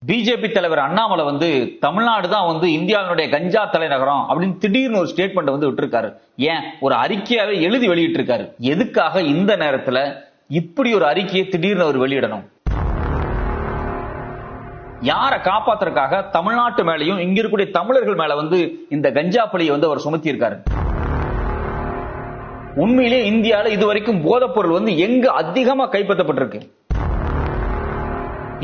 BJP தலைவர் அண்ணாமலை வந்து தமிழ்நாடு தான் வந்து இந்தியாவினுடைய கஞ்சா தலைநகரம் அப்படின்னு திடீர்னு ஒரு ஸ்டேட்மெண்ட் வந்து விட்டுருக்காரு. ஏன் ஒரு அறிக்கையாவே எழுதி வெளியிட்டு இருக்காரு. எதுக்காக இந்த நேரத்துல இப்படி ஒரு அறிக்கையை திடீர்னு அவர் வெளியிடணும்? யாரை காப்பாத்துறதுக்காக தமிழ்நாட்டு மேலையும் இங்க இருக்கக்கூடிய தமிழர்கள் மேல வந்து இந்த கஞ்சா பழியை வந்து அவர் சுமத்தி இருக்காரு? உண்மையிலே இந்தியாவில் இதுவரைக்கும் போதைப் பொருள் வந்து எங்க அதிகமா கைப்பற்றப்பட்டிருக்கு?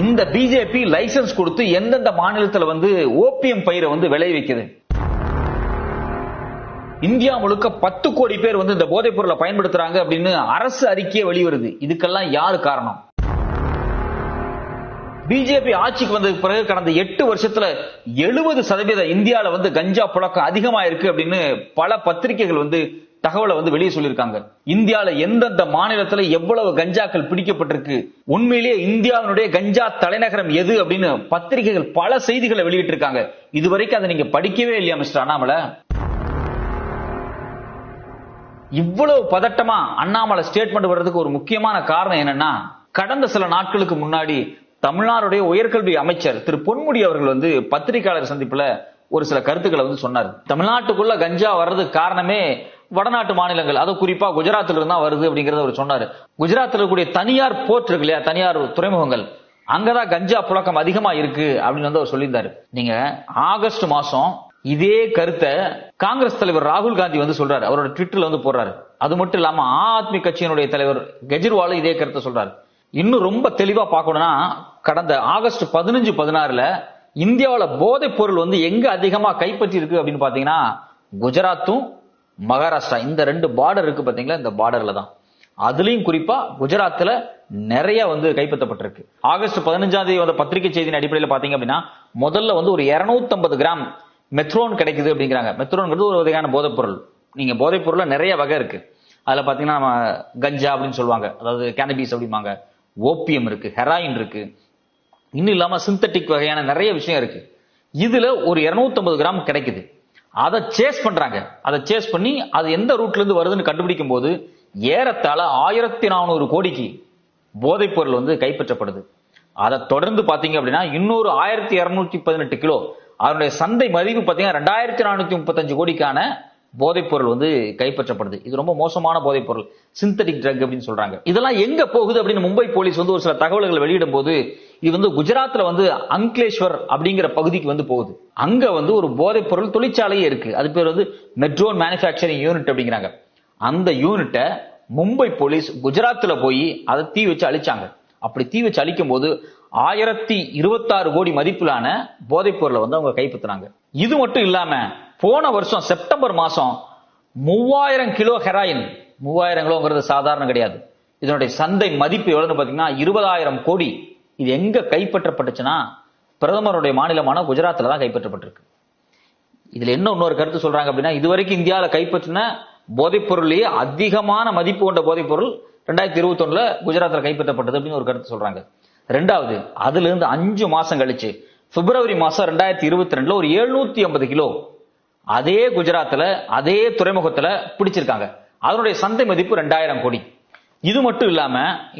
இந்த பிஜேபி லைசன்ஸ் கொடுத்து எந்தெந்த மாநிலத்தில் வந்து ஓபியம் பயிரை வந்து விளைய வைக்குது? இந்தியா முழுக்க 10 கோடி பேர் வந்து இந்த போதைப் பொருளை பயன்படுத்துறாங்க அப்படின்னு அரசு அறிக்கையே வெளிவருது. இதுக்கெல்லாம் யாரு காரணம்? பிஜேபி ஆட்சிக்கு வந்ததுக்கு பிறகு கடந்த 8 வருஷத்துல 70% இந்தியாவில வந்து கஞ்சா புழக்கம் அதிகமா இருக்கு அப்படின்னு பல பத்திரிகைகள் வந்து தகவலை வந்து வெளியே சொல்லியிருக்காங்க. இந்தியாவில எந்தெந்த மாநிலத்துல எவ்வளவு கஞ்சாக்கள் பிடிக்கப்பட்டிருக்கு, உண்மையிலேயே இந்தியாவினுடைய கஞ்சா தலைநகரம் எது அப்படின்னு பத்திரிகைகள் பல செய்திகளை வெளியிட்டு இருக்காங்க. இதுவரைக்கும் அதை நீங்க படிக்கவே இல்லையா மிஸ்டர் அண்ணாமலை? இவ்வளவு பதட்டமா அண்ணாமலை ஸ்டேட்மெண்ட் வர்றதுக்கு ஒரு முக்கியமான காரணம் என்னன்னா, கடந்த சில நாட்களுக்கு முன்னாடி தமிழ்நாடுடைய உயர்கல்வி அமைச்சர் திரு பொன்முடி அவர்கள் வந்து பத்திரிகையாளர் சந்திப்புல ஒரு சில கருத்துக்களை வந்து சொன்னார். தமிழ்நாட்டுக்குள்ள கஞ்சா வர்றதுக்கு காரணமே வடநாட்டு மாநிலங்கள், அது குறிப்பா குஜராத்ல இருந்தா வருது அப்படிங்கறத அவர் சொன்னாரு. குஜராத்ல இருக்கக்கூடிய தனியார் போர்ட் இருக்கு இல்லையா, தனியார் துறைமுகங்கள், அங்கதான் கஞ்சா புழக்கம் அதிகமா இருக்கு அப்படின்னு வந்து அவர் சொல்லியிருந்தாரு. நீங்க ஆகஸ்ட் மாசம் இதே கருத்தை காங்கிரஸ் தலைவர் ராகுல் காந்தி வந்து சொல்றாரு, அவரோட ட்விட்டர்ல வந்து போடுறாரு. அது மட்டும் இல்லாம ஆத்மி கட்சியினுடைய தலைவர் கெஜ்ரிவால் இதே கருத்தை சொல்றாரு. இன்னும் ரொம்ப தெளிவா பார்க்கணும்னா, கடந்த ஆகஸ்ட் 15-16 இந்தியாவில போதைப் பொருள் வந்து எங்க அதிகமா கைப்பற்றி இருக்கு அப்படின்னு பாத்தீங்கன்னா, குஜராத்தும் மகாராஷ்டிரா, இந்த 2 பார்டர் இருக்கு பாத்தீங்களா, இந்த பார்டர்ல தான். அதுலயும் குறிப்பா குஜராத்ல நிறைய வந்து கைப்பற்றப்பட்டிருக்கு. ஆகஸ்ட் 15 வந்த பத்திரிகை செய்தியின் அடிப்படையில் பாத்தீங்க அப்படின்னா, முதல்ல வந்து ஒரு 250 கிராம் மெத்ரோன் கிடைக்குது அப்படிங்கிறாங்க. மெத்ரோன்ங்கிறது ஒரு வகையான போதைப் பொருள். நீங்க போதைப் பொருள்ல நிறைய வகை இருக்கு. அதுல பாத்தீங்கன்னா நம்ம கஞ்சா அப்படின்னு சொல்லுவாங்க, அதாவது கேனபிஸ் அப்படிம்பாங்க, ஓபியம் இருக்கு, ஹெராயின் இருக்கு, இன்னும் இல்லாம சிந்தட்டிக் வகையான நிறைய விஷயம் இருக்கு. இதுல ஒரு 250 கிராம் கிடைக்குது. அதை சேஸ் பண்றாங்க. அதை சேஸ் பண்ணி அது எந்த ரூட்ல இருந்து வருதுன்னு கண்டுபிடிக்கும் போது ஏறத்தாழ 1400 கோடிக்கு போதைப் பொருள் வந்து கைப்பற்றப்படுது. அதை தொடர்ந்து பாத்தீங்க அப்படின்னா இன்னொரு 1218 கிலோ, அதனுடைய சந்தை மதிப்பு பாத்தீங்கன்னா 2435 கோடிக்கான போதைப் பொருள் வந்து கைப்பற்றப்படுது. இது ரொம்ப மோசமான போதைப் பொருள், சிந்தட்டிக் ட்ரக் அப்படின்னு சொல்றாங்க. இதெல்லாம் எங்க போகுது அப்படின்னு மும்பை போலீஸ் வந்து ஒரு சில தகவல்கள் வெளியிடும் போது, இது வந்து குஜராத்ல வந்து அங்க்லேஸ்வர் அப்படிங்கிற பகுதிக்கு வந்து போகுது. அங்க வந்து ஒரு போதைப் பொருள் தொழிற்சாலையே இருக்கு. அது பேர் வந்து மெட்ரோன் மேனுஃபேக்சரிங் யூனிட் அப்படிங்கிறாங்க. அந்த யூனிட்டை மும்பை போலீஸ் குஜராத்ல போய் அதை தீ வச்சு அழிச்சாங்க. அப்படி தீ வச்சு அழிக்கும் போது 1026 கோடி மதிப்பிலான போதைப் பொருளை வந்து அவங்க கைப்பற்றினாங்க. இது மட்டும் இல்லாம போன வருஷம் செப்டம்பர் மாசம் 3000 கிலோ ஹெராயின், 3000 கிலோங்கிறது சாதாரண கிடையாது. இதனுடைய சந்தை மதிப்பு எவ்வளவுன்னு பாத்தீங்கன்னா 20,000 கோடி. இது எங்க கைப்பற்றப்பட்டுச்சுன்னா பிரதமருடைய மாநிலமான குஜராத்ல தான் கைப்பற்றப்பட்டிருக்கு. இதுல என்ன இன்னொரு கருத்து சொல்றாங்க அப்படின்னா, இதுவரைக்கும் இந்தியாவில் கைப்பற்றின போதைப் பொருளையே அதிகமான மதிப்பு கொண்ட போதைப் பொருள் 2021 குஜராத்ல கைப்பற்றப்பட்டது அப்படின்னு ஒரு கருத்து சொல்றாங்க. ரெண்டாவது, அதுல இருந்து 5 மாசம் கழிச்சு பிப்ரவரி மாசம் 2022 ஒரு 750 கிலோ அதே குஜராத்ல அதே துறைமுகத்துல பிடிச்சிருக்காங்க. அதனுடைய சந்தை மதிப்பு 2000 கோடி. இது மட்டும் இல்லாம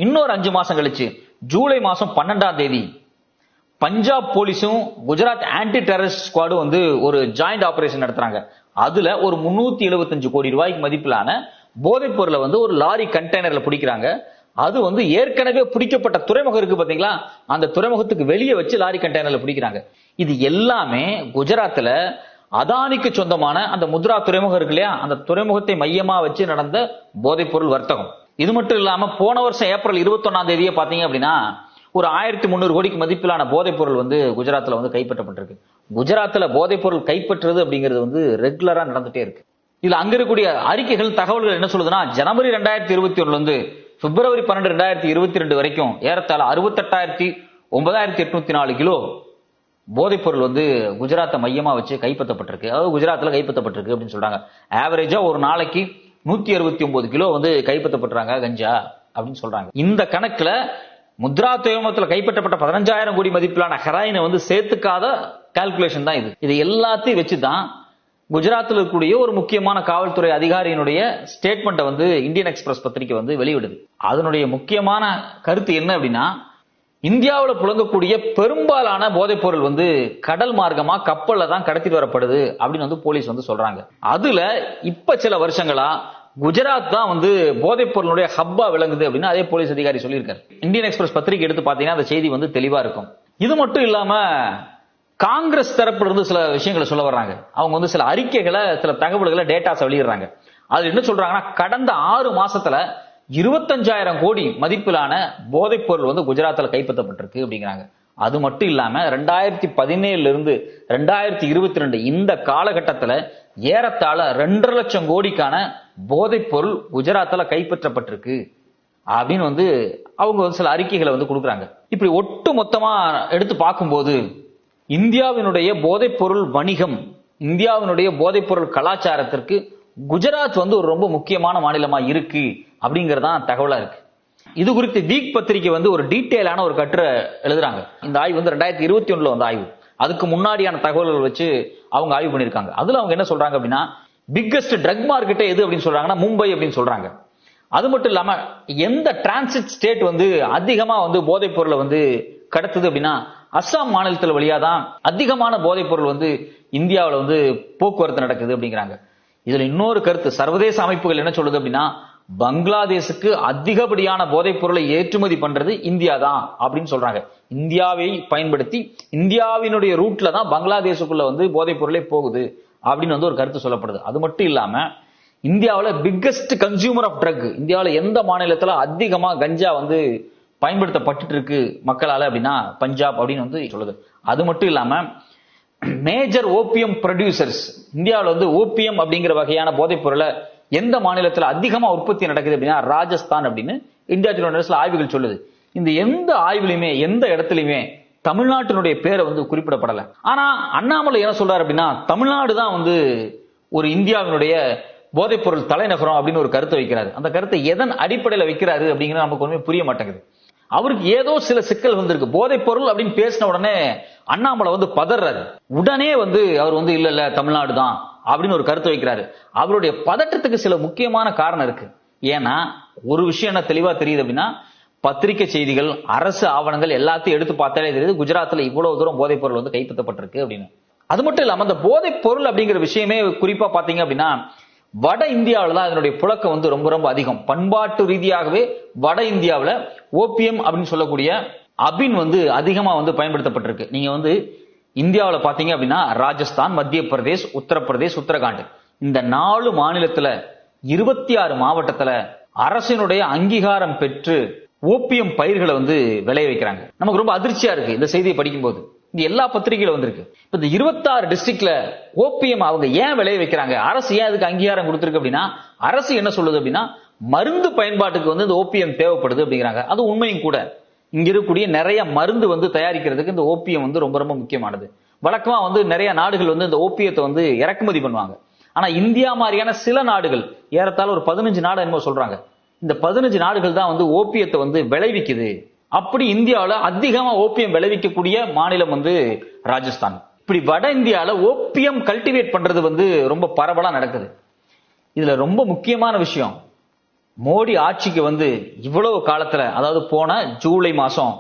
இன்னொரு 5 மாசம் கழிச்சு ஜூலை மாசம் 12 பஞ்சாப் போலீஸும் குஜராத் ஆன்டி டெரரிஸ்ட் ஸ்குவாடும் வந்து ஒரு ஜாயிண்ட் ஆபரேஷன் நடத்துறாங்க. அதுல ஒரு 375 கோடி ரூபாய்க்கு மதிப்பிலான போதைப் பொருளை வந்து ஒரு லாரி கண்டெய்னர்ல பிடிக்கிறாங்க. அது வந்து ஏற்கனவே பிடிக்கப்பட்ட துறைமுகம் இருக்கு பாத்தீங்களா, அந்த துறைமுகத்துக்கு வெளியே வச்சு லாரி கண்டெய்னர்ல பிடிக்கிறாங்க. இது எல்லாமே குஜராத்ல அதானிக்கு சொந்தமான அந்த முத்ரா துறைமுகம் இருக்கு இல்லையா, அந்த துறைமுகத்தை மையமா வச்சு நடந்த போதைப் பொருள் வர்த்தகம். இது மட்டும் இல்லாம போன வருஷம் ஏப்ரல் 21 பாத்தீங்க அப்படின்னா ஒரு 1300 கோடிக்கு மதிப்பிலான போதைப் பொருள் வந்து குஜராத்ல வந்து கைப்பற்றப்பட்டிருக்கு. குஜராத்ல போதைப் பொருள் கைப்பற்றுறது அப்படிங்கிறது வந்து ரெகுலரா நடந்துட்டே இருக்கு. இதுல அங்க இருக்கக்கூடிய அறிக்கைகள் தகவல்கள் என்ன சொல்லுதுன்னா, ஜனவரி 2021 இருந்து பிப்ரவரி 12, 2022 வரைக்கும் ஏறத்தாழ 68,9804 கிலோ போதைப் பொருள் வந்து குஜராத்தை மையமா வச்சு கைப்பற்றப்பட்டிருக்கு. அதாவது குஜராத்ல கைப்பற்றப்பட்டிருக்கு அப்படின்னு சொல்றாங்க. ஆவரேஜா ஒரு நாளைக்கு 169 கிலோ வந்து கைப்பற்றப்பட்டுறாங்க கஞ்சா அப்படின்னு சொல்றாங்க. இந்த கணக்குல முத்ரா துறைமுகத்தில் கைப்பற்றப்பட்ட 15,000 கோடி மதிப்பிலான ஹெராயினை வந்து சேர்த்துக்காத கால்குலேஷன் தான் இது. இது எல்லாத்தையும் வச்சுதான் குஜராத்தில் இருக்கக்கூடிய ஒரு முக்கியமான காவல்துறை அதிகாரியினுடைய ஸ்டேட்மெண்ட்டை வந்து இந்தியன் எக்ஸ்பிரஸ் பத்திரிகை வந்து வெளியிடுது. அதனுடைய முக்கியமான கருத்து என்ன அப்படின்னா, இந்தியாவில் புழங்கக்கூடிய பெரும்பாலான போதைப் பொருள் வந்து கடல் மார்க்கமா கப்பல்ல தான் கடத்திட்டு வரப்படுது அப்படின்னு வந்து போலீஸ் வந்து சொல்றாங்க. அதுல இப்ப சில வருஷங்களா குஜராத் தான் வந்து போதைப் பொருளுடைய ஹப்பா விளங்குது அப்படின்னு அதே போலீஸ் அதிகாரி சொல்லியிருக்காரு. இந்தியன் எக்ஸ்பிரஸ் பத்திரிகை எடுத்து பாத்தீங்கன்னா அந்த செய்தி வந்து தெளிவா இருக்கும். இது மட்டும் இல்லாம காங்கிரஸ் தரப்புல இருந்து சில விஷயங்களை சொல்ல வர்றாங்க. அவங்க வந்து சில அறிக்கைகளை, சில தகவல்களை, டேட்டாஸ் வெளியிடுறாங்க. அது என்ன சொல்றாங்கன்னா, கடந்த 6 மாசத்துல 25,000 கோடி மதிப்பிலான போதைப் பொருள் வந்து குஜராத்ல கைப்பற்றப்பட்டிருக்கு அப்படிங்கிறாங்க. அது மட்டும் இல்லாம 2017 இருந்து 2022 இந்த காலகட்டத்தில் ஏறத்தாழ 2.5 லட்சம் கோடிக்கான போதைப் பொருள் குஜராத்ல கைப்பற்றப்பட்டிருக்கு அப்படின்னு வந்து அவங்க சில அறிக்கைகளை வந்து கொடுக்குறாங்க. இப்படி ஒட்டு மொத்தமா எடுத்து பார்க்கும்போது இந்தியாவினுடைய போதைப் பொருள் வணிகம், இந்தியாவினுடைய போதைப் பொருள் கலாச்சாரத்திற்கு குஜராத் வந்து ஒரு ரொம்ப முக்கியமான மாநிலமா இருக்கு அப்படிங்கறதான் தகவலா இருக்கு. இது குறித்து வீக் பத்திரிகை வந்து ஒரு டீட்டெயிலான ஒரு கட்டுரை எழுதுறாங்க. இந்த ஆய்வு வந்து 2021 வந்த ஆய்வு. அதுக்கு முன்னாடியான தகவல்கள் வச்சு அவங்க ஆய்வு பண்ணிருக்காங்க. அதுல அவங்க என்ன சொல்றாங்க அப்படின்னா, பிக்கஸ்ட் ட்ரக் மார்க்கெட் எது அப்படின்னு சொல்றாங்கன்னா மும்பை அப்படின்னு சொல்றாங்க. அது மட்டும் இல்லாம எந்த டிரான்சிட் ஸ்டேட் வந்து அதிகமா வந்து போதைப் பொருளை வந்து கடத்துது அப்படின்னா அஸ்ஸாம் மாநிலத்தில் வழியாதான் அதிகமான போதைப் பொருள் வந்து இந்தியாவில் வந்து போக்குவரத்து நடக்குது அப்படிங்கிறாங்க. இதுல இன்னொரு கருத்து, சர்வதேச அமைப்புகள் என்ன சொல்லுது அப்படின்னா, பங்களாதேஷுக்கு அதிகப்படியான போதைப் பொருளை ஏற்றுமதி பண்றது இந்தியா தான் அப்படின்னு சொல்றாங்க. இந்தியாவை பயன்படுத்தி இந்தியாவினுடைய ரூட்ல தான் பங்களாதேஷுக்குள்ள வந்து போதைப் பொருளே போகுது அப்படின்னு வந்து ஒரு கருத்து சொல்லப்படுது. அது மட்டும் இல்லாம இந்தியாவில் பிக்கஸ்ட் கன்சியூமர் ஆஃப் ட்ரக், இந்தியாவில் எந்த மாநிலத்துல அதிகமா கஞ்சா வந்து பயன்படுத்தப்பட்டு இருக்கு மக்களால அப்படின்னா பஞ்சாப் அப்படின்னு வந்து சொல்லுது. அது மட்டும் இல்லாம மேஜர் ஓபியம் ப்ரொடியூசர்ஸ், இந்தியாவில் வந்து ஓபியம் அப்படிங்கிற வகையான போதைப் பொருளை எந்த மாநிலத்தில் அதிகமா உற்பத்தி நடக்குது அப்படின்னா ராஜஸ்தான் அப்படின்னு இந்தியா டுடே ஆய்வுகள் சொல்லுது. இந்த எந்த ஆய்வுலையுமே எந்த இடத்துலையுமே தமிழ்நாட்டினுடைய பேரை வந்து குறிப்பிடப்படல. ஆனா அண்ணாமலை என்ன சொல்றாரு அப்படின்னா, தமிழ்நாடு தான் வந்து ஒரு இந்தியாவினுடைய போதைப் பொருள் தலைநகரம் அப்படின்னு ஒரு கருத்தை வைக்கிறாரு. அந்த கருத்தை எதன் அடிப்படையில் வைக்கிறாரு அப்படிங்கிறது நமக்கு ஒண்ணுமே புரிய மாட்டேங்குது. அவருக்கு ஏதோ சில சிக்கல் வந்திருக்கு. போதைப் பொருள் அப்படின்னு பேசின உடனே அண்ணாமலை வந்து பதறாரு. உடனே வந்து அவர் வந்து இல்ல இல்ல தமிழ்நாடு தான் அப்படின்னு ஒரு கருத்து வைக்கிறாரு. அவருடைய பதற்றத்துக்கு சில முக்கியமான காரணம் இருக்கு. ஏன்னா ஒரு விஷயம் என்ன தெளிவா தெரியுது அப்படின்னா, பத்திரிகை செய்திகள், அரசு ஆவணங்கள் எல்லாத்தையும் எடுத்து பார்த்தாலே தெரியுது குஜராத்ல இவ்வளவு தூரம் போதைப் பொருள் வந்து கைப்பற்றப்பட்டிருக்கு அப்படின்னு. அது மட்டும் இல்லாம அந்த போதைப் பொருள் அப்படிங்கிற விஷயமே குறிப்பா பாத்தீங்க அப்படின்னா வட இந்தியாவில தான் இதனுடைய புழக்கம் வந்து ரொம்ப ரொம்ப அதிகம். பண்பாட்டு ரீதியாகவே வட இந்தியாவில ஓபியம் அப்படின்னு சொல்லக்கூடிய அபின் வந்து அதிகமா வந்து பயன்படுத்தப்பட்டிருக்கு. நீங்க வந்து இந்தியாவில் பாத்தீங்க அப்படின்னா ராஜஸ்தான், மத்திய பிரதேஷ், உத்தரப்பிரதேஷ், உத்தரகாண்ட் இந்த 4 மாநிலத்துல 26 மாவட்டத்துல அரசினுடைய அங்கீகாரம் பெற்று ஓபியம் பயிர்களை வந்து விளைய வைக்கிறாங்க. நமக்கு ரொம்ப அதிர்ச்சியா இருக்கு இந்த செய்தியை படிக்கும் போது. இது எல்லா பத்திரிகையில வந்திருக்கு. இந்த 26 டிஸ்ட்ரிக்ட்ல ஓபியம் அவங்க ஏன் விளைய வைக்கிறாங்க, அரசு ஏன் அதுக்கு அங்கீகாரம் கொடுத்திருக்கு அப்படின்னா, அரசு என்ன சொல்லுது அப்படின்னா மருந்து பயன்பாட்டுக்கு வந்து இந்த ஓபியம் தேவைப்படுது அப்படிங்கிறாங்க. அது உண்மையும் கூட. இங்க இருக்கக்கூடிய நிறைய மருந்து வந்து தயாரிக்கிறதுக்கு இந்த ஓபியம் வந்து ரொம்ப ரொம்ப முக்கியமானது. வழக்கமா வந்து நிறைய நாடுகள் வந்து இந்த ஓபியத்தை வந்து இறக்குமதி பண்ணுவாங்க. ஆனா இந்தியா மாதிரியான சில நாடுகள், ஏறத்தாழ ஒரு 15 நாடு என்னமோ சொல்றாங்க, இந்த 15 நாடுகள் தான் வந்து ஓபியத்தை வந்து விளைவிக்குது. அப்படி இந்தியாவில் அதிகமா ஓபியம் விளைவிக்கக்கூடிய மாநிலம் வந்து ராஜஸ்தான். இப்படி வட இந்தியாவில் ஓபியம் கல்டிவேட் பண்றது வந்து ரொம்ப பரவலா நடக்குது. இதுல ரொம்ப முக்கியமான விஷயம், மோடி ஆட்சிக்கு வந்து இவ்வளவு காலத்துல, அதாவது போன ஜூலை மாசம்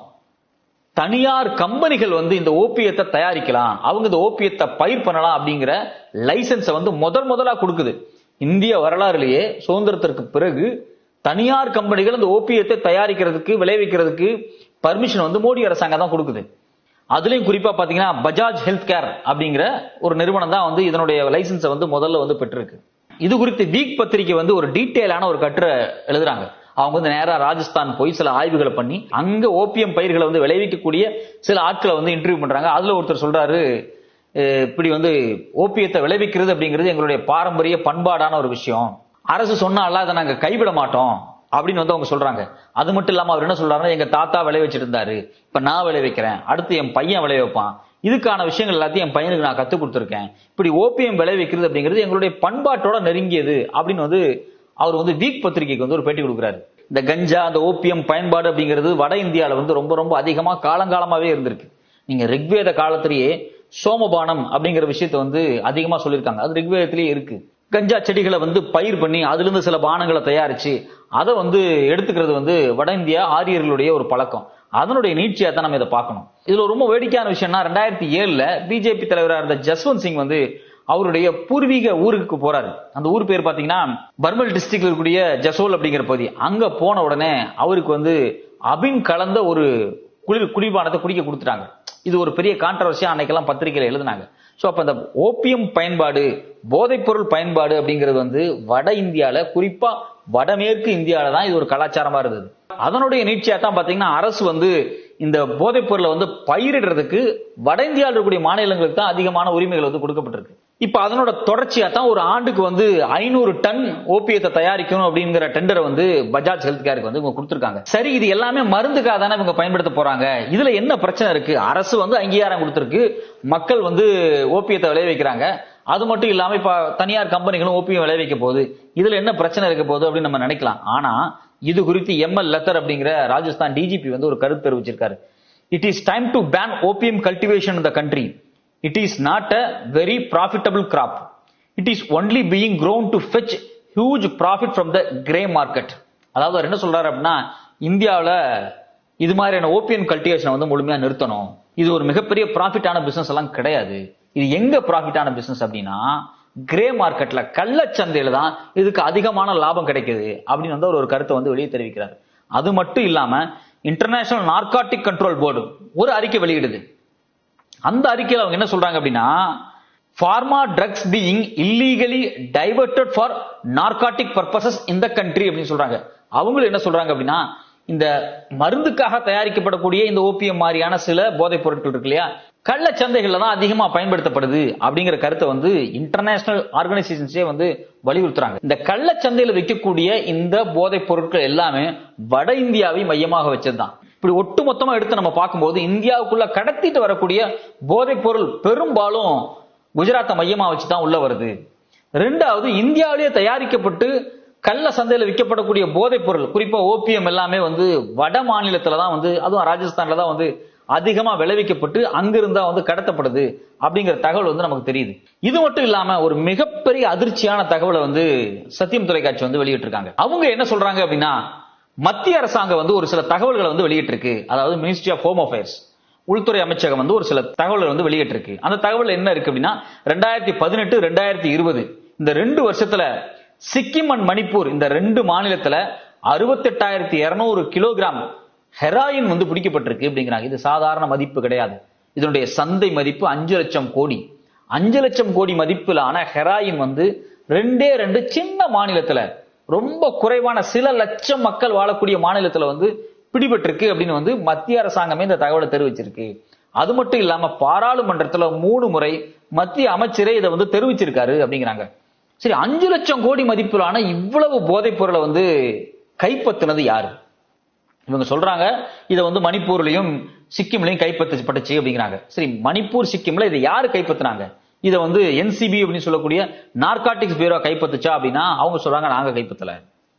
தனியார் கம்பெனிகள் வந்து இந்த ஓபியத்தை தயாரிக்கலாம், அவங்க இந்த ஓபியத்தை பயிர் பண்ணலாம் அப்படிங்கிற லைசன்ஸை வந்து முதலா கொடுக்குது. இந்திய வரலாறுலேயே சுதந்திரத்திற்கு பிறகு தனியார் கம்பெனிகள் இந்த ஓபியத்தை தயாரிக்கிறதுக்கு, விளைவிக்கிறதுக்கு பர்மிஷன் வந்து மோடி அரசாங்கம் தான் கொடுக்குது. அதுலயும் குறிப்பா பாத்தீங்கன்னா பஜாஜ் ஹெல்த் கேர் அப்படிங்கிற ஒரு நிறுவனம் தான் வந்து இதனுடைய லைசன்ஸை வந்து முதல்ல வந்து பெற்றிருக்கு. இது குறித்து வீக் பத்திரிகை வந்து ஒரு டீட்டெயிலான ஒரு கட்டுரை எழுதுறாங்க. அவங்க வந்து நேரா ராஜஸ்தான் போய் சில ஆய்வுகளை பண்ணி அங்க ஓபியம் பயிர்களை வந்து விளைவிக்கக்கூடிய சில ஆட்களை வந்து இன்டர்வியூ பண்றாங்க. அதுல ஒருத்தர் சொல்றாரு, இப்படி வந்து ஓபியத்தை விளைவிக்கிறது அப்படிங்கிறது எங்களுடைய பாரம்பரிய பண்பாடான ஒரு விஷயம், அரசு சொன்னால அதை நாங்க கைவிட மாட்டோம் அப்படின்னு வந்து அவங்க சொல்றாங்க. அது மட்டும் இல்லாம அவர் என்ன சொல்றாருன்னா, எங்க தாத்தா விளைவிச்சிட்டு இருந்தாரு, இப்ப நான் விளைவிக்கிறேன், அடுத்து என் பையன் விளைவிப்பான், இதுக்கான விஷயங்கள் எல்லாத்தையும் என் பையனுக்கு நான் கத்துக் கொடுத்துருக்கேன், இப்படி ஓபியம் விளைவிக்கிறது அப்படிங்கிறது எங்களுடைய பண்பாட்டோட நெருங்கியது அப்படின்னு வந்து அவர் வந்து வீக் பத்திரிகைக்கு வந்து ஒரு பேட்டி கொடுக்குறாரு. இந்த கஞ்சா, அந்த ஓபியம் பயன்பாடு அப்படிங்கிறது வட இந்தியாவில் வந்து ரொம்ப ரொம்ப அதிகமா காலங்காலமாவே இருந்திருக்கு. நீங்க ரிக்வேத காலத்திலேயே சோமபானம் அப்படிங்கிற விஷயத்த வந்து அதிகமா சொல்லியிருக்காங்க. அது ரிக்வேதத்திலேயே இருக்கு. கஞ்சா செடிகளை வந்து பயிர் பண்ணி அதுல இருந்து சில பானங்களை தயாரிச்சு அதை வந்து எடுத்துக்கிறது வந்து வட இந்தியா ஆரியர்களுடைய ஒரு பழக்கம். அதனுடைய நீட்சியா தான் நம்ம இதை பார்க்கணும். இதுல ரொம்ப வேடிக்கையான விஷயம்னா 2007 பிஜேபி தலைவராக இருந்த ஜஸ்வந்த் சிங் வந்து அவருடைய பூர்வீக ஊருக்கு போறாரு. அந்த ஊர் பேர் பாத்தீங்கன்னா பர்மல் டிஸ்ட்ரிக்ட்ல இருக்கக்கூடிய ஜசோல் அப்படிங்கிற பகுதி. அங்க போன உடனே அவருக்கு வந்து அபின் கலந்த ஒரு குளிர்பானத்தை குடிக்க கொடுத்துட்டாங்க. இது ஒரு பெரிய கான்ட்ரவர்சியா அன்னைக்கெல்லாம் பத்திரிகையில எழுதினாங்க. சோ அப்ப அந்த ஓபியம் பயன்பாடு, போதைப் பொருள் பயன்பாடு அப்படிங்கிறது வந்து வட இந்தியால, குறிப்பா வடமேற்கு இந்தியால தான் இது ஒரு கலாச்சாரமா இருந்தது. அதனுடைய நீட்சியா தான் பாத்தீங்கன்னா அரசு வந்து இந்த போதைப் பொருளை வந்து பயிரிடுறதுக்கு வட இந்தியாவில் இருக்கக்கூடிய மாநிலங்களுக்கு தான் அதிகமான உரிமைகள் வந்து கொடுக்கப்பட்டிருக்கு. இப்ப அதனோட தொடர்ச்சியா தான் ஒரு ஆண்டுக்கு வந்து 500 டன் ஓபியத்தை தயாரிக்கணும் அப்படிங்கிற டெண்டரை வந்து பஜாஜ் ஹெல்த் கேருக்கு வந்து இவங்க கொடுத்திருக்காங்க. சரி, இது எல்லாமே மருந்துக்காக தானே இவங்க பயன்படுத்த போறாங்க, இதுல என்ன பிரச்சனை இருக்கு? அரசு வந்து அங்கீகாரம் கொடுத்திருக்கு, மக்கள் வந்து ஓபியத்தை விளைவிக்கிறாங்க. அது மட்டும் இல்லாம இப்ப தனியார் கம்பெனிகளும் ஓபியம் விளைவிக்க போகுது, இதுல என்ன பிரச்சனை இருக்க போகுது அப்படின்னு நம்ம நினைக்கலாம். ஆனா இது குறித்து எம்எல் லத்தர் அப்படிங்கிற ராஜஸ்தான் டிஜிபி வந்து ஒரு கருத்து தெரிவிச்சிருக்காரு. It is time to ban opium cultivation in the country. It is not a very profitable crop. It is only being grown to fetch huge profit from the grey market. அதாவது அவர் என்ன சொல்றாரு அப்படின்னா, இந்தியாவில் இது மாதிரியான ஓபியம் கல்டிவேஷனை வந்து முழுமையா நிறுத்தணும். இது ஒரு மிகப்பெரிய ப்ராஃபிட்டான பிசினஸ் எல்லாம் கிடையாது. இது எங்க ப்ராஃபிட்டான பிசினஸ் அப்படின்னா கிரே மார்க்கெட்ல, கள்ளச்சந்தையில தான் இதுக்கு அதிகமான லாபம் கிடைக்குது அப்படின்னு வந்து ஒரு கருத்தை வந்து வெளியே தெரிவிக்கிறார். அது மட்டும் இல்லாம இன்டர்நேஷனல் நார்காட்டிக் கண்ட்ரோல் போர்டு ஒரு அறிக்கை வெளியிடுது. அந்த அறிக்கையில் அவங்க என்ன சொல்றாங்க அப்படின்னா, pharma drugs being illegally diverted for narcotic purposes in the country அப்படின்னு சொல்றாங்க. அவங்களும் என்ன சொல்றாங்க அப்படின்னா, இந்த மருந்துக்காக தயாரிக்கப்படக்கூடிய இந்த ஓபியம் மாதிரியான சில போதைப் பொருட்கள் இருக்கு இல்லையா, கள்ள சந்தைகள்ல தான் அதிகமா பயன்படுத்தப்படுது அப்படிங்கிற கருத்தை வந்து இன்டர்நேஷனல் ஆர்கனைசேஷன்ஸே வந்து வலியுறுத்துறாங்க. இந்த கள்ள சந்தையில விற்கக்கூடிய இந்த போதைப் பொருட்கள் எல்லாமே வட இந்தியாவை மையமாக வச்சதுதான். இப்படி ஒட்டுமொத்தமா எடுத்து நம்ம பார்க்கும்போது இந்தியாவுக்குள்ள கடத்திட்டு வரக்கூடிய போதைப் பொருள் பெரும்பாலும் குஜராத்தை மையமா வச்சுதான் உள்ள வருது. ரெண்டாவது, இந்தியாவிலேயே தயாரிக்கப்பட்டு கள்ள சந்தையில விற்கப்படக்கூடிய போதைப் பொருள், குறிப்பா ஓபியம் எல்லாமே வந்து வட மாநிலத்துல தான் வந்து, அதுவும் ராஜஸ்தான்ல தான் வந்து அதிகமா விளைவிக்கப்பட்டு அங்கிருந்தா வந்து கடத்தப்படுது அப்படிங்கிற தகவல் வந்து நமக்கு தெரியுது. இது மட்டும் இல்லாம ஒரு மிகப்பெரிய அதிர்ச்சியான தகவலை வந்து சத்தியம் தொலைக்காட்சி வந்து வெளியிட்டு இருக்காங்க. அவங்க என்ன சொல்றாங்க அப்படின்னா, மத்திய அரசாங்கம் வந்து ஒரு சில தகவல்களை வந்து வெளியிட்டிருக்கு. அதாவது மினிஸ்ட்ரி ஆஃப் ஹோம் அஃபேர்ஸ், உள்துறை அமைச்சகம் வந்து ஒரு சில தகவல்கள் வந்து வெளியிட்டிருக்கு. அந்த தகவல் என்ன இருக்கு அப்படின்னா, 2018 2020 இந்த 2 வருஷத்துல சிக்கிம் அண்ட் மணிப்பூர் இந்த 2 மாநிலத்துல 68,200 கிலோகிராம் ஹெராயின் வந்து பிடிக்கப்பட்டிருக்கு அப்படிங்கிறாங்க. இது சாதாரண மதிப்பு கிடையாது. இதனுடைய சந்தை மதிப்பு 5 லட்சம் கோடி. 5 லட்சம் கோடி மதிப்பிலான ஹெராயின் வந்து 2 சின்ன மாநிலத்துல, ரொம்ப குறைவான சில லட்சம் மக்கள் வாழக்கூடிய மாநிலத்துல வந்து பிடிபட்டிருக்கு அப்படின்னு வந்து மத்திய அரசாங்கமே இந்த தகவலை தெரிவிச்சிருக்கு. அது மட்டும் இல்லாம பாராளுமன்றத்துல 3 முறை மத்திய அமைச்சரே இதை வந்து தெரிவிச்சிருக்காரு அப்படிங்கிறாங்க. சரி, 5 லட்சம் கோடி மதிப்பிலான இவ்வளவு போதைப் பொருளை வந்து கைப்பற்றினது யாரு? இவங்க சொல்றாங்க இதை வந்து மணிப்பூர்லயும் சிக்கிம்லயும் கைப்பற்றப்பட்டுச்சு அப்படிங்கிறாங்க. சரி, மணிப்பூர் சிக்கிம்ல இதை யாரு கைப்பற்றினாங்க? இதை வந்து என்சிபி அப்படின்னு சொல்லக்கூடிய நார்காட்டிக்ஸ் பியூரோ கைப்பற்றுச்சா அப்படின்னா அவங்க சொல்றாங்க நாங்க கைப்பற்றல.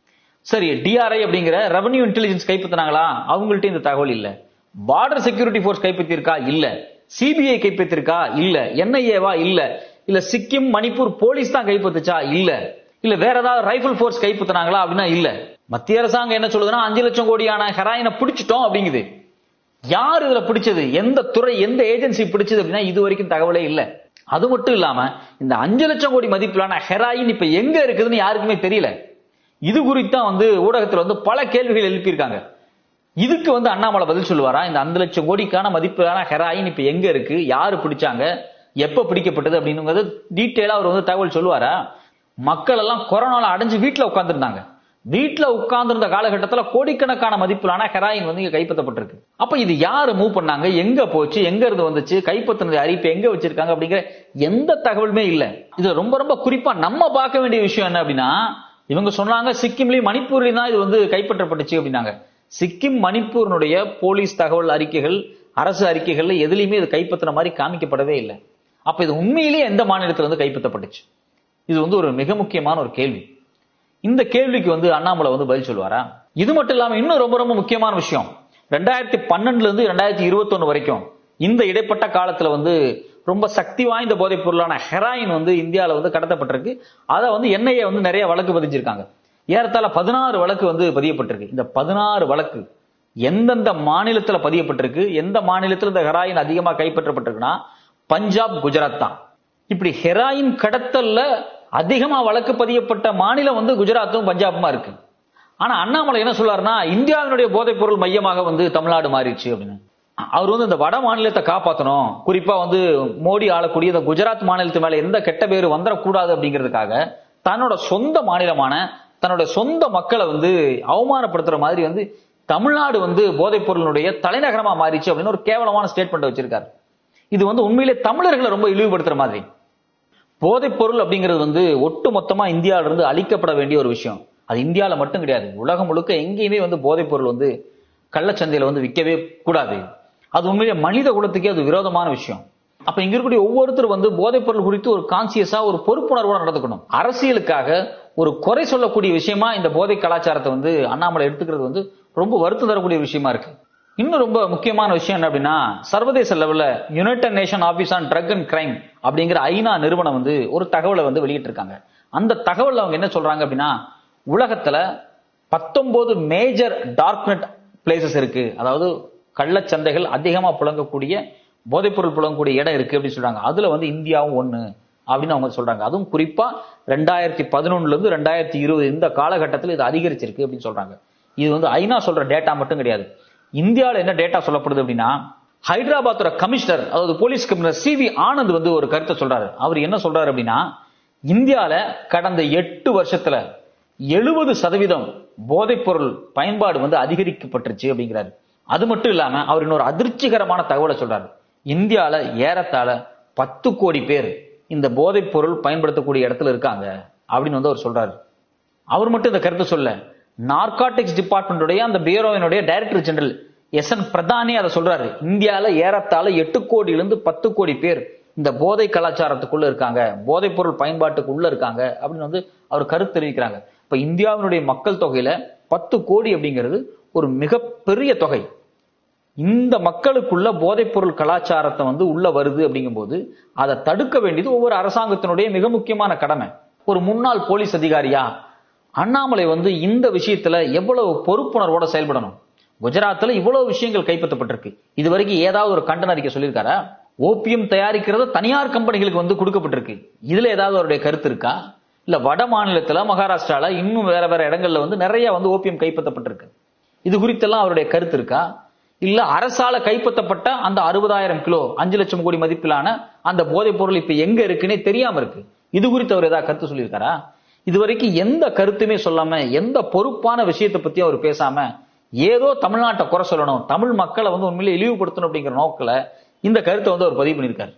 சரி, டிஆர்ஐ அப்படிங்கிற ரெவன்யூ இன்டெலிஜென்ஸ் கைப்பற்றினாங்களா? அவங்கள்ட்ட இந்த தகவல் இல்ல. பார்டர் செக்யூரிட்டி போர்ஸ் கைப்பற்றிருக்கா? இல்ல. சிபிஐ கைப்பற்றிருக்கா? இல்ல. என்ஐஏவா? இல்ல. இல்ல சிக்கிம் மணிப்பூர் போலீஸ் தான் கைப்பற்றுச்சா? இல்ல. இல்ல வேற ஏதாவது ரைபிள் போர்ஸ் கைப்பற்றினாங்களா அப்படின்னா இல்ல. மத்திய அரசாங்கம் என்ன சொல்லுதுன்னா 5 லட்சம் கோடியான ஹெராயினை பிடிச்சிட்டோம் அப்படிங்குது. யார் இதுல பிடிச்சது, எந்த துறை, எந்த ஏஜென்சி பிடிச்சது அப்படின்னா இது வரைக்கும் தகவலே இல்ல. அது மட்டும் இல்லாம இந்த 5 லட்சம் கோடி மதிப்பிலான ஹெராயின் இப்ப எங்க இருக்குதுன்னு யாருக்குமே தெரியல. இது குறித்தான் வந்து ஊடகத்தில் வந்து பல கேள்விகள் எழுப்பியிருக்காங்க. இதுக்கு வந்து அண்ணாமலை பதில் சொல்லுவாரா? இந்த 5 லட்சம் கோடிக்கான மதிப்பிலான ஹெராயின் இப்ப எங்க இருக்கு, யாரு பிடிச்சாங்க, எப்ப பிடிக்கப்பட்டது அப்படின்னு டீட்டெயிலா அவர் வந்து தகவல் சொல்லுவாரா? மக்கள் எல்லாம் கொரோனால அடைஞ்சு வீட்டுல உட்கார்ந்துருந்தாங்க. வீட்டுல உட்கார்ந்திருந்த காலகட்டத்துல கோடிக்கணக்கான மதிப்பிலான ஹெராயின் வந்து இங்க கைப்பற்றப்பட்டிருக்கு. அப்ப இது யாரு மூவ் பண்ணாங்க, எங்க போச்சு, எங்க இருந்து வந்துச்சு, கைப்பற்றினது அறிவிப்பு எங்க வச்சிருக்காங்க அப்படிங்கிற எந்த தகவலுமே இல்ல. இது ரொம்ப ரொம்ப குறிப்பா நம்ம பார்க்க வேண்டிய விஷயம் என்ன அப்படின்னா, இவங்க சொன்னாங்க சிக்கிம்லயும் மணிப்பூர்லயும் தான் இது வந்து கைப்பற்றப்பட்டுச்சு அப்படின்னாங்க. சிக்கிம் மணிப்பூருடைய போலீஸ் தகவல் அறிக்கைகள், அரசு அறிக்கைகள்ல எதுலையுமே இது கைப்பற்றின மாதிரி காமிக்கப்படவே இல்லை. அப்ப இது உண்மையிலேயே எந்த மாநிலத்துல வந்து கைப்பற்றப்பட்டுச்சு? இது வந்து ஒரு மிக முக்கியமான ஒரு கேள்வி. இந்த கேள்விக்கு வந்து அண்ணாமலை வந்து பதில் சொல்லுவாரா? இது மட்டும் இல்லாம இன்னும் ரொம்ப ரொம்ப முக்கியமான விஷயம், 2012 இருந்து 2021 வரைக்கும் இந்த இடைப்பட்ட காலத்துல வந்து ரொம்ப சக்தி வாய்ந்த போதைப் பொருளான ஹெராயின் வந்து இந்தியாவில வந்து கடத்தப்பட்டிருக்கு. அதை வந்து என்ஐஏ வந்து நிறைய வழக்கு பதிஞ்சிருக்காங்க. ஏறத்தாழ 16 வழக்கு வந்து பதியப்பட்டிருக்கு. இந்த 16 வழக்கு எந்தெந்த மாநிலத்துல பதியப்பட்டிருக்கு, எந்த மாநிலத்தில் இந்த ஹெராயின் அதிகமா கைப்பற்றப்பட்டிருக்குன்னா பஞ்சாப், குஜராத் தான். இப்படி ஹெராயின் கடத்தல்ல அதிகமா வழக்கு பதியப்பட்ட மாநிலம் குஜராத்தும் பஞ்சாபுமா இருக்கு. ஆனா அண்ணாமலை என்ன சொல்றாருன்னா, இந்தியாவினுடைய போதைப் பொருள் மையமாக தமிழ்நாடு மாறிடுச்சு அப்படின்னு. அவர் இந்த வட மாநிலத்தை காப்பாற்றணும், குறிப்பா மோடி ஆளக்கூடிய இந்த குஜராத் மாநிலத்து மேல எந்த கெட்ட பேரு வந்துடக்கூடாது அப்படிங்கிறதுக்காக தன்னோட சொந்த மாநிலமான தன்னுடைய சொந்த மக்களை அவமானப்படுத்துற மாதிரி தமிழ்நாடு போதைப் பொருளுடைய தலைநகரமா மாறிச்சு அப்படின்னு ஒரு கேவலமான ஸ்டேட்மெண்ட் வச்சிருக்காரு. இது உண்மையிலே தமிழர்களை ரொம்ப இழிவுபடுத்துற மாதிரி. போதைப் பொருள் அப்படிங்கிறது ஒட்டு மொத்தமா இந்தியாவில இருந்து அழிக்கப்பட வேண்டிய ஒரு விஷயம். அது இந்தியாவில மட்டும் கிடையாது, உலகம் முழுக்க எங்கேயுமே போதைப் பொருள் கள்ளச்சந்தையில விற்கவே கூடாது. அது உண்மையிலே மனித குலத்துக்கே அது விரோதமான விஷயம். அப்ப இங்க இருக்கக்கூடிய ஒவ்வொருத்தரும் போதைப் பொருள் குறித்து ஒரு கான்சியஸா ஒரு பொறுப்புணர்வோட நடந்துக்கணும். அரசியலுக்காக ஒரு குறை சொல்லக்கூடிய விஷயமா இந்த போதை கலாச்சாரத்தை அண்ணாமலை எடுத்துக்கிறது ரொம்ப வருத்தம் தரக்கூடிய விஷயமா இருக்கு. இன்னும் ரொம்ப முக்கியமான விஷயம் என்ன அப்படின்னா, சர்வதேச லெவல்ல United Nation Office on Drug and Crime அப்படிங்கிற ஐநா நிறுவனம் ஒரு தகவலை வெளியிட்டு இருக்காங்க. அந்த தகவல் அவங்க என்ன சொல்றாங்க அப்படின்னா, உலகத்துல 19 மேஜர் டார்க் நெட் பிளேசஸ் இருக்கு, அதாவது கள்ளச்சந்தைகள் அதிகமா புழங்கக்கூடிய போதைப்பொருள் புழங்கக்கூடிய இடம் இருக்கு அப்படின்னு சொல்றாங்க. அதுல இந்தியாவும் ஒண்ணு அப்படின்னு அவங்க சொல்றாங்க. அதுவும் குறிப்பா 2011 இருந்து 2020 இந்த காலகட்டத்தில் இது அதிகரிச்சிருக்கு அப்படின்னு சொல்றாங்க. இது ஐநா சொல்ற டேட்டா மட்டும் கிடையாது. இந்தியாவில் என்ன டேட்டா சொல்லப்படுது அப்படின்னா, ஹைதராபாத்தோட கமிஷனர், அதாவது போலீஸ் கமிஷனர் சிவி ஆனந்த் ஒரு கருத்தை சொல்றாரு. அவர் என்ன சொல்றாரு அப்படின்னா, இந்தியால கடந்த 8 வருஷத்துல 70% போதைப் பொருள் பயன்பாடு அதிகரிக்கப்பட்டுருச்சு அப்படிங்கிறாரு. அது மட்டும் இல்லாம அவர் இன்னொரு அதிர்ச்சிகரமான தகவலை சொல்றாரு. இந்தியால ஏறத்தாழ 10 கோடி பேர் இந்த போதைப் பொருள் பயன்படுத்தக்கூடிய இடத்துல இருக்காங்க அப்படின்னு அவர் சொல்றாரு. அவர் மட்டும் இந்த கருத்தை சொல்ல, நார்காட்டிக்ஸ் டிபார்ட்மெண்ட் அந்த பியூரோவினுடைய டைரக்டர் ஜெனரல் எஸ்.என். பிரதானே அதை சொல்றாரு. இந்தியால ஏறத்தாழ 8 கோடியிலிருந்து 10 கோடி பேர் இந்த போதை கலாச்சாரத்துக்குள்ள இருக்காங்க, போதைப் பொருள் பயன்பாட்டுக்குள்ள இருக்காங்க அப்படின்னு அவர் கருத்து தெரிவிக்கிறாங்க. இப்ப இந்தியாவினுடைய மக்கள் தொகையில 10 கோடி அப்படிங்கிறது ஒரு மிகப்பெரிய தொகை. இந்த மக்களுக்குள்ள போதைப் பொருள் கலாச்சாரத்தை உள்ள வருது அப்படிங்கும் போது அதை தடுக்க வேண்டியது ஒவ்வொரு அரசாங்கத்தினுடைய மிக முக்கியமான கடமை. ஒரு முன்னாள் போலீஸ் அதிகாரியா அண்ணாமலை இந்த விஷயத்துல எவ்வளவு பொறுப்புணர்வோட செயல்படணும். குஜராத்ல இவ்வளவு விஷயங்கள் கைப்பற்றப்பட்டிருக்கு, இது வரைக்கும் ஏதாவது ஒரு கண்டன அறிக்கை சொல்லியிருக்காரா? ஓபியம் தயாரிக்கிறத தனியார் கம்பெனிகளுக்கு கொடுக்கப்பட்டிருக்கு, இதுல ஏதாவது அவருடைய கருத்து இருக்கா? இல்ல வட மாநிலத்துல மகாராஷ்டிரால இன்னும் வேற வேற இடங்கள்ல நிறைய ஓபியம் கைப்பற்றப்பட்டிருக்கு, இது குறித்தெல்லாம் அவருடைய கருத்து இருக்கா? இல்ல அரசால கைப்பற்றப்பட்ட அந்த 60,000 கிலோ 5 லட்சம் கோடி மதிப்பிலான அந்த போதைப் பொருள் இப்ப எங்க இருக்குன்னே தெரியாம இருக்கு, இது குறித்து அவர் ஏதாவது கருத்து சொல்லியிருக்காரா? இதுவரைக்கும் எந்த கருத்துமே சொல்லாம, எந்த பொறுப்பான விஷயத்தை பத்தி அவர் பேசாம, ஏதோ தமிழ்நாட்டை குறை சொல்லணும், தமிழ் மக்களை உண்மையிலே இழிவுபடுத்தணும் அப்படிங்கிற நோக்கில இந்த கருத்தை அவர் பதிவு பண்ணியிருக்காரு.